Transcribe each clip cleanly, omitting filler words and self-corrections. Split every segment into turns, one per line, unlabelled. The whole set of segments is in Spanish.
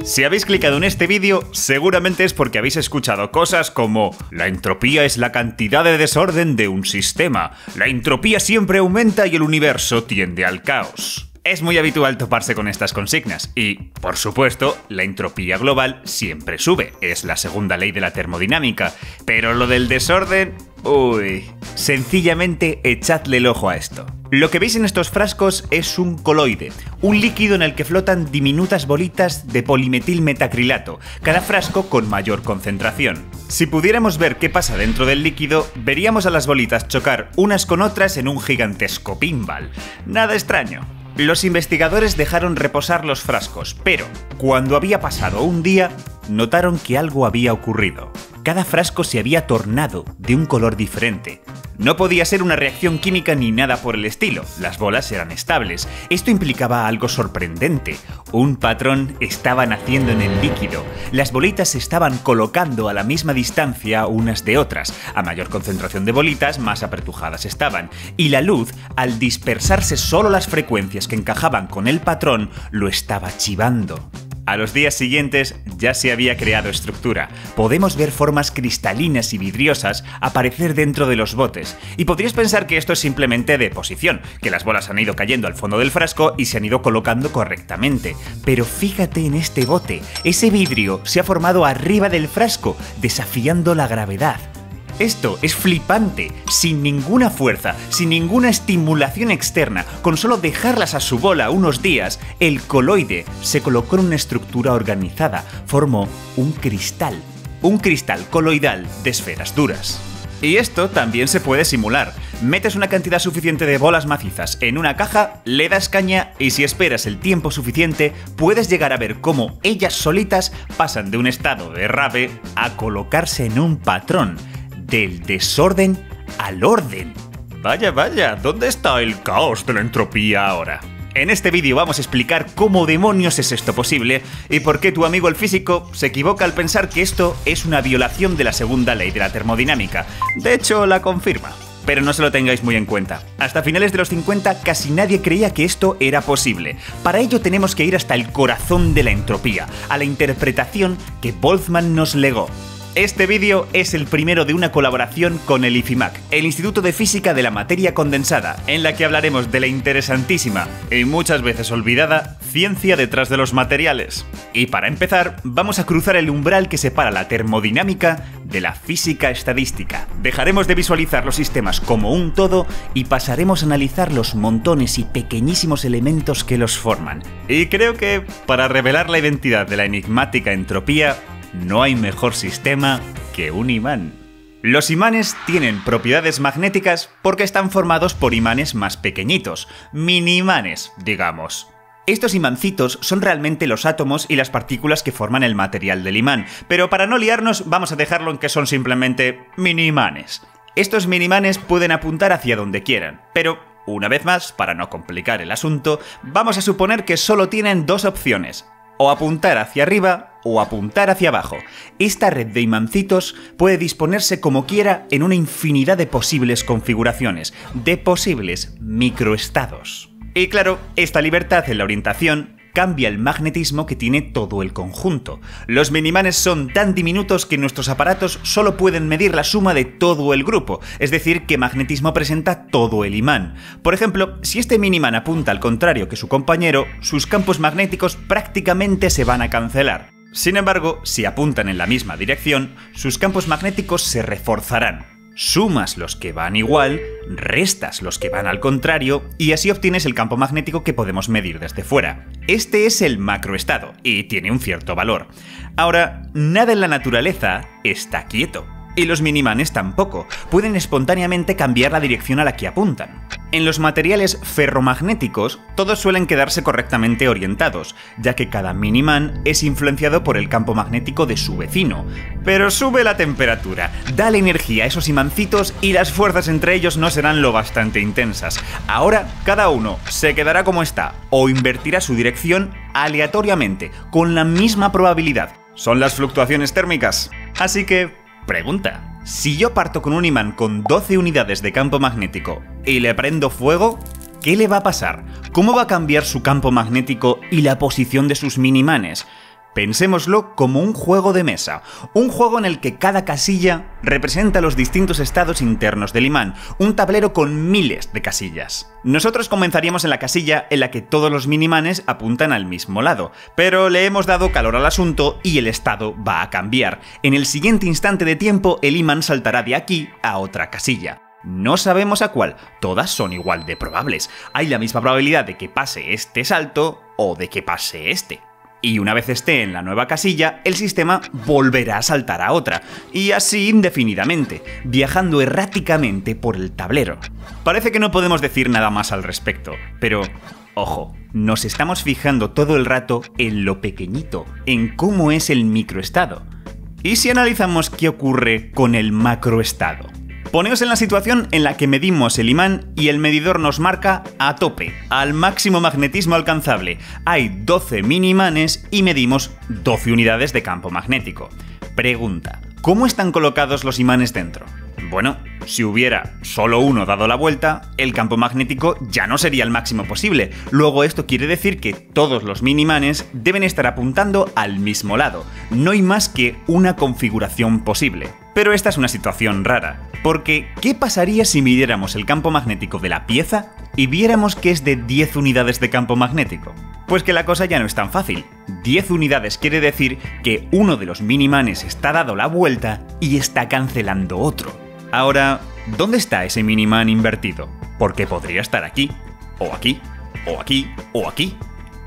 Si habéis clicado en este vídeo, seguramente es porque habéis escuchado cosas como la entropía es la cantidad de desorden de un sistema, la entropía siempre aumenta y el universo tiende al caos. Es muy habitual toparse con estas consignas y, por supuesto, la entropía global siempre sube, es la segunda ley de la termodinámica, pero lo del desorden... uy, sencillamente echadle el ojo a esto. Lo que veis en estos frascos es un coloide, un líquido en el que flotan diminutas bolitas de polimetilmetacrilato, cada frasco con mayor concentración. Si pudiéramos ver qué pasa dentro del líquido, veríamos a las bolitas chocar unas con otras en un gigantesco pinball. Nada extraño. Los investigadores dejaron reposar los frascos, pero cuando había pasado un día, notaron que algo había ocurrido. Cada frasco se había tornado de un color diferente. No podía ser una reacción química ni nada por el estilo, las bolas eran estables. Esto implicaba algo sorprendente. Un patrón estaba naciendo en el líquido. Las bolitas se estaban colocando a la misma distancia unas de otras. A mayor concentración de bolitas, más apretujadas estaban. Y la luz, al dispersarse solo las frecuencias que encajaban con el patrón, lo estaba chivando. A los días siguientes ya se había creado estructura. Podemos ver formas cristalinas y vidriosas aparecer dentro de los botes. Y podrías pensar que esto es simplemente deposición, que las bolas han ido cayendo al fondo del frasco y se han ido colocando correctamente. Pero fíjate en este bote, ese vidrio se ha formado arriba del frasco, desafiando la gravedad. Esto es flipante, sin ninguna fuerza, sin ninguna estimulación externa, con solo dejarlas a su bola unos días, el coloide se colocó en una estructura organizada, formó un cristal coloidal de esferas duras. Y esto también se puede simular. Metes una cantidad suficiente de bolas macizas en una caja, le das caña y si esperas el tiempo suficiente, puedes llegar a ver cómo ellas solitas pasan de un estado de rave a colocarse en un patrón. Del desorden al orden. Vaya, vaya, ¿dónde está el caos de la entropía ahora? En este vídeo vamos a explicar cómo demonios es esto posible y por qué tu amigo el físico se equivoca al pensar que esto es una violación de la segunda ley de la termodinámica. De hecho, la confirma. Pero no se lo tengáis muy en cuenta. Hasta finales de los 50 casi nadie creía que esto era posible. Para ello tenemos que ir hasta el corazón de la entropía, a la interpretación que Boltzmann nos legó. Este vídeo es el primero de una colaboración con el IFIMAC, el Instituto de Física de la Materia Condensada, en la que hablaremos de la interesantísima y muchas veces olvidada ciencia detrás de los materiales. Y para empezar, vamos a cruzar el umbral que separa la termodinámica de la física estadística. Dejaremos de visualizar los sistemas como un todo y pasaremos a analizar los montones y pequeñísimos elementos que los forman. Y creo que, para revelar la identidad de la enigmática entropía, no hay mejor sistema que un imán. Los imanes tienen propiedades magnéticas porque están formados por imanes más pequeñitos, mini-imanes, digamos. Estos imancitos son realmente los átomos y las partículas que forman el material del imán, pero para no liarnos vamos a dejarlo en que son simplemente mini-imanes. Estos mini-imanes pueden apuntar hacia donde quieran, pero una vez más, para no complicar el asunto, vamos a suponer que solo tienen dos opciones. O apuntar hacia arriba o apuntar hacia abajo. Esta red de imancitos puede disponerse como quiera en una infinidad de posibles configuraciones, de posibles microestados. Y claro, esta libertad en la orientación cambia el magnetismo que tiene todo el conjunto. Los minimanes son tan diminutos que nuestros aparatos solo pueden medir la suma de todo el grupo, es decir, qué magnetismo presenta todo el imán. Por ejemplo, si este minimán apunta al contrario que su compañero, sus campos magnéticos prácticamente se van a cancelar. Sin embargo, si apuntan en la misma dirección, sus campos magnéticos se reforzarán. Sumas los que van igual, restas los que van al contrario y así obtienes el campo magnético que podemos medir desde fuera. Este es el macroestado y tiene un cierto valor. Ahora, nada en la naturaleza está quieto. Y los minimanes tampoco, pueden espontáneamente cambiar la dirección a la que apuntan. En los materiales ferromagnéticos, todos suelen quedarse correctamente orientados, ya que cada minimán es influenciado por el campo magnético de su vecino. Pero sube la temperatura, dale energía a esos imancitos y las fuerzas entre ellos no serán lo bastante intensas. Ahora, cada uno se quedará como está, o invertirá su dirección aleatoriamente, con la misma probabilidad. Son las fluctuaciones térmicas. Así que, pregunta, si yo parto con un imán con 12 unidades de campo magnético y le prendo fuego, ¿qué le va a pasar? ¿Cómo va a cambiar su campo magnético y la posición de sus minimanes? Pensémoslo como un juego de mesa, un juego en el que cada casilla representa los distintos estados internos del imán, un tablero con miles de casillas. Nosotros comenzaríamos en la casilla en la que todos los minimanes apuntan al mismo lado, pero le hemos dado calor al asunto y el estado va a cambiar. En el siguiente instante de tiempo el imán saltará de aquí a otra casilla. No sabemos a cuál, todas son igual de probables. Hay la misma probabilidad de que pase este salto o de que pase este. Y una vez esté en la nueva casilla, el sistema volverá a saltar a otra, y así indefinidamente, viajando erráticamente por el tablero. Parece que no podemos decir nada más al respecto, pero ojo, nos estamos fijando todo el rato en lo pequeñito, en cómo es el microestado. ¿Y si analizamos qué ocurre con el macroestado? Poneos en la situación en la que medimos el imán y el medidor nos marca a tope, al máximo magnetismo alcanzable. Hay 12 mini-imanes y medimos 12 unidades de campo magnético. Pregunta, ¿cómo están colocados los imanes dentro? Bueno, si hubiera solo uno dado la vuelta, el campo magnético ya no sería el máximo posible. Luego esto quiere decir que todos los mini-imanes deben estar apuntando al mismo lado. No hay más que una configuración posible. Pero esta es una situación rara, porque ¿qué pasaría si midiéramos el campo magnético de la pieza y viéramos que es de 10 unidades de campo magnético? Pues que la cosa ya no es tan fácil. 10 unidades quiere decir que uno de los mini-imanes está dado la vuelta y está cancelando otro. Ahora, ¿dónde está ese mini-imán invertido? Porque podría estar aquí, o aquí, o aquí, o aquí.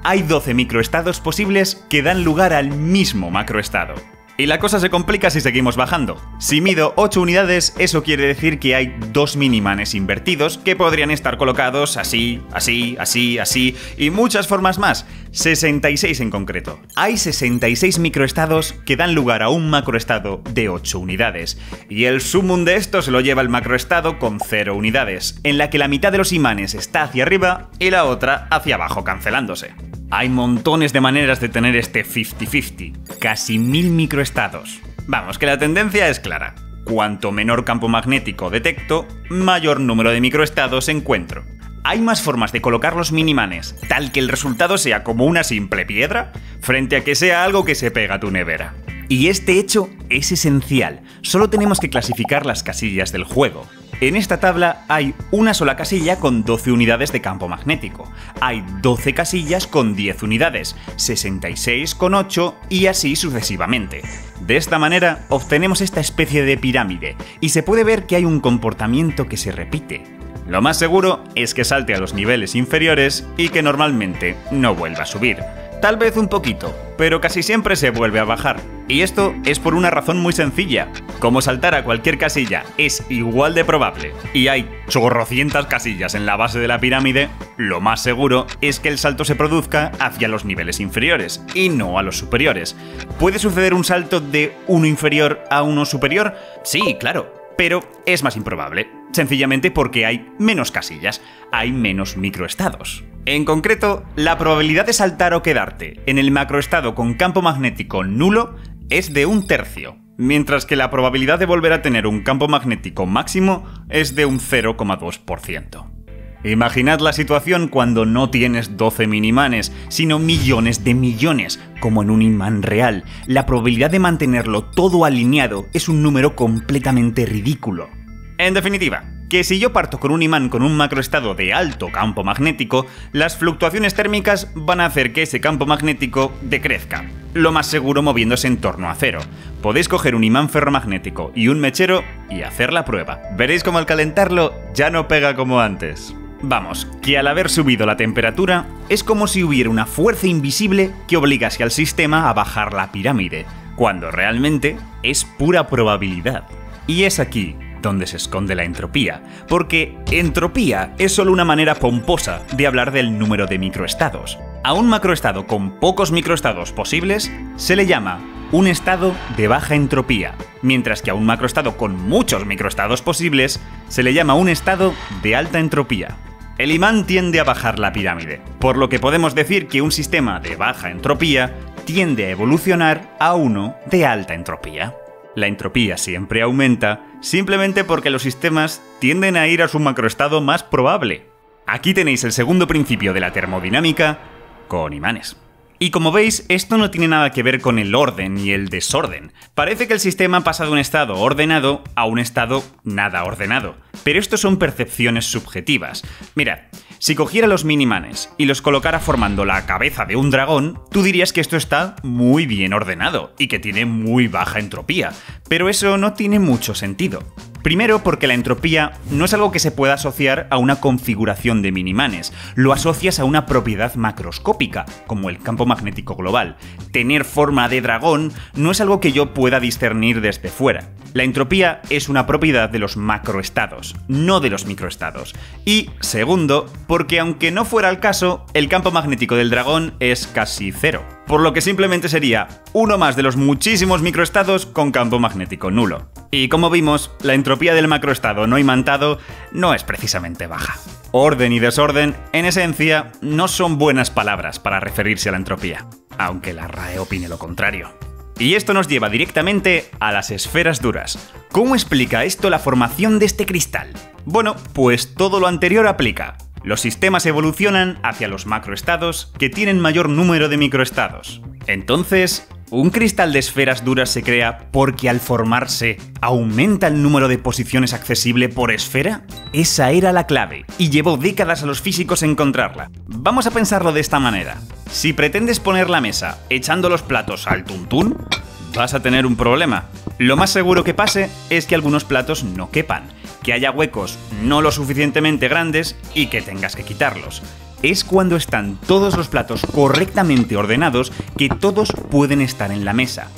Hay 12 microestados posibles que dan lugar al mismo macroestado. Y la cosa se complica si seguimos bajando. Si mido 8 unidades, eso quiere decir que hay 2 mini-imanes invertidos que podrían estar colocados así, así, así, así y muchas formas más. 66 en concreto. Hay 66 microestados que dan lugar a un macroestado de 8 unidades. Y el sumum de esto se lo lleva el macroestado con 0 unidades, en la que la mitad de los imanes está hacia arriba y la otra hacia abajo cancelándose. Hay montones de maneras de tener este 50-50, casi 1000 microestados. Vamos, que la tendencia es clara. Cuanto menor campo magnético detecto, mayor número de microestados encuentro. ¿Hay más formas de colocar los minimanes tal que el resultado sea como una simple piedra, frente a que sea algo que se pega a tu nevera? Y este hecho es esencial, solo tenemos que clasificar las casillas del juego. En esta tabla hay una sola casilla con 12 unidades de campo magnético, hay 12 casillas con 10 unidades, 66 con 8 y así sucesivamente. De esta manera obtenemos esta especie de pirámide y se puede ver que hay un comportamiento que se repite. Lo más seguro es que salte a los niveles inferiores y que normalmente no vuelva a subir. Tal vez un poquito, pero casi siempre se vuelve a bajar. Y esto es por una razón muy sencilla. Como saltar a cualquier casilla es igual de probable y hay chorrocientas casillas en la base de la pirámide, lo más seguro es que el salto se produzca hacia los niveles inferiores y no a los superiores. ¿Puede suceder un salto de uno inferior a uno superior? Sí, claro, pero es más improbable. Sencillamente porque hay menos casillas, hay menos microestados. En concreto, la probabilidad de saltar o quedarte en el macroestado con campo magnético nulo es de 1/3, mientras que la probabilidad de volver a tener un campo magnético máximo es de un 0,2%. Imaginad la situación cuando no tienes 12 mini-imanes, sino millones de millones, como en un imán real. La probabilidad de mantenerlo todo alineado es un número completamente ridículo. En definitiva, que si yo parto con un imán con un macroestado de alto campo magnético, las fluctuaciones térmicas van a hacer que ese campo magnético decrezca, lo más seguro moviéndose en torno a 0. Podéis coger un imán ferromagnético y un mechero y hacer la prueba. Veréis cómo al calentarlo ya no pega como antes. Vamos, que al haber subido la temperatura, es como si hubiera una fuerza invisible que obligase al sistema a bajar la pirámide, cuando realmente es pura probabilidad. Y es aquí donde se esconde la entropía, porque entropía es solo una manera pomposa de hablar del número de microestados. A un macroestado con pocos microestados posibles se le llama un estado de baja entropía, mientras que a un macroestado con muchos microestados posibles se le llama un estado de alta entropía. El imán tiende a bajar la pirámide, por lo que podemos decir que un sistema de baja entropía tiende a evolucionar a uno de alta entropía. La entropía siempre aumenta simplemente porque los sistemas tienden a ir a su macroestado más probable. Aquí tenéis el segundo principio de la termodinámica con imanes. Y como veis, esto no tiene nada que ver con el orden y el desorden. Parece que el sistema pasa de un estado ordenado a un estado nada ordenado. Pero esto son percepciones subjetivas. Mirad, si cogiera los minimanes y los colocara formando la cabeza de un dragón, tú dirías que esto está muy bien ordenado y que tiene muy baja entropía. Pero eso no tiene mucho sentido. Primero, porque la entropía no es algo que se pueda asociar a una configuración de minimanes, lo asocias a una propiedad macroscópica, como el campo magnético global. Tener forma de dragón no es algo que yo pueda discernir desde fuera. La entropía es una propiedad de los macroestados, no de los microestados. Y, segundo, porque aunque no fuera el caso, el campo magnético del dragón es casi cero. Por lo que simplemente sería uno más de los muchísimos microestados con campo magnético nulo. Y como vimos, la entropía del macroestado no imantado no es precisamente baja. Orden y desorden, en esencia, no son buenas palabras para referirse a la entropía, aunque la RAE opine lo contrario. Y esto nos lleva directamente a las esferas duras. ¿Cómo explica esto la formación de este cristal? Bueno, pues todo lo anterior aplica. Los sistemas evolucionan hacia los macroestados que tienen mayor número de microestados. Entonces, ¿un cristal de esferas duras se crea porque al formarse aumenta el número de posiciones accesible por esfera? Esa era la clave, y llevó décadas a los físicos encontrarla. Vamos a pensarlo de esta manera. Si pretendes poner la mesa echando los platos al tuntún, vas a tener un problema. Lo más seguro que pase es que algunos platos no quepan, que haya huecos no lo suficientemente grandes y que tengas que quitarlos. Es cuando están todos los platos correctamente ordenados que todos pueden estar en la mesa.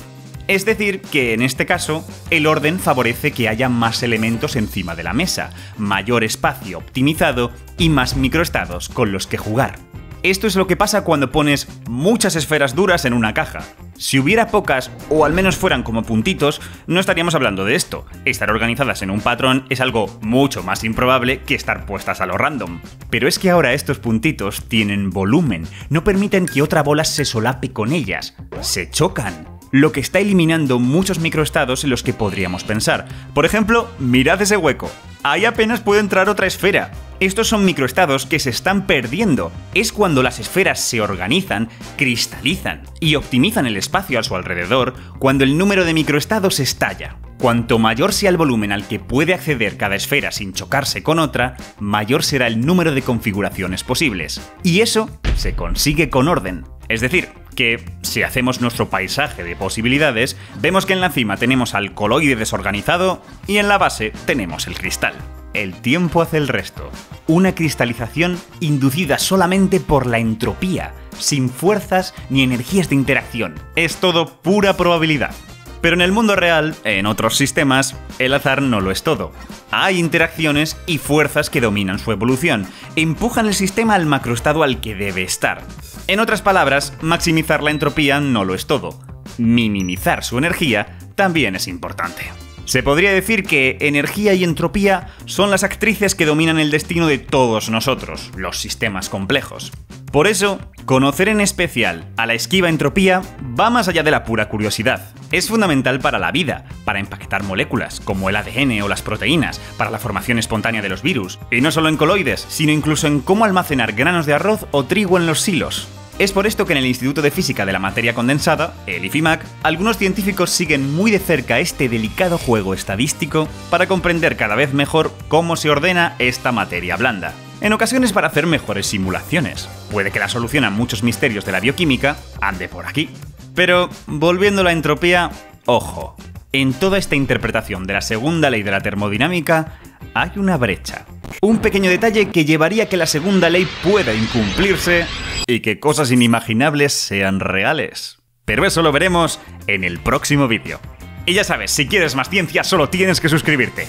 Es decir, que en este caso, el orden favorece que haya más elementos encima de la mesa, mayor espacio optimizado y más microestados con los que jugar. Esto es lo que pasa cuando pones muchas esferas duras en una caja. Si hubiera pocas, o al menos fueran como puntitos, no estaríamos hablando de esto. Estar organizadas en un patrón es algo mucho más improbable que estar puestas a lo random. Pero es que ahora estos puntitos tienen volumen, no permiten que otra bola se solape con ellas, se chocan. Lo que está eliminando muchos microestados en los que podríamos pensar. Por ejemplo, mirad ese hueco. Ahí apenas puede entrar otra esfera. Estos son microestados que se están perdiendo. Es cuando las esferas se organizan, cristalizan y optimizan el espacio a su alrededor, cuando el número de microestados estalla. Cuanto mayor sea el volumen al que puede acceder cada esfera sin chocarse con otra, mayor será el número de configuraciones posibles. Y eso se consigue con orden. Es decir, que si hacemos nuestro paisaje de posibilidades, vemos que en la cima tenemos al coloide desorganizado y en la base tenemos el cristal. El tiempo hace el resto. Una cristalización inducida solamente por la entropía, sin fuerzas ni energías de interacción. Es todo pura probabilidad. Pero en el mundo real, en otros sistemas, el azar no lo es todo. Hay interacciones y fuerzas que dominan su evolución, e empujan el sistema al macroestado al que debe estar. En otras palabras, maximizar la entropía no lo es todo. Minimizar su energía también es importante. Se podría decir que energía y entropía son las actrices que dominan el destino de todos nosotros, los sistemas complejos. Por eso, conocer en especial a la esquiva entropía va más allá de la pura curiosidad. Es fundamental para la vida, para empaquetar moléculas, como el ADN o las proteínas, para la formación espontánea de los virus, y no solo en coloides, sino incluso en cómo almacenar granos de arroz o trigo en los silos. Es por esto que en el Instituto de Física de la Materia Condensada, el IFIMAC, algunos científicos siguen muy de cerca este delicado juego estadístico para comprender cada vez mejor cómo se ordena esta materia blanda. En ocasiones para hacer mejores simulaciones. Puede que la solución a muchos misterios de la bioquímica ande por aquí. Pero, volviendo a la entropía, ojo, en toda esta interpretación de la segunda ley de la termodinámica hay una brecha. Un pequeño detalle que llevaría a que la segunda ley pueda incumplirse y que cosas inimaginables sean reales. Pero eso lo veremos en el próximo vídeo. Y ya sabes, si quieres más ciencia solo tienes que suscribirte.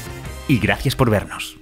Y gracias por vernos.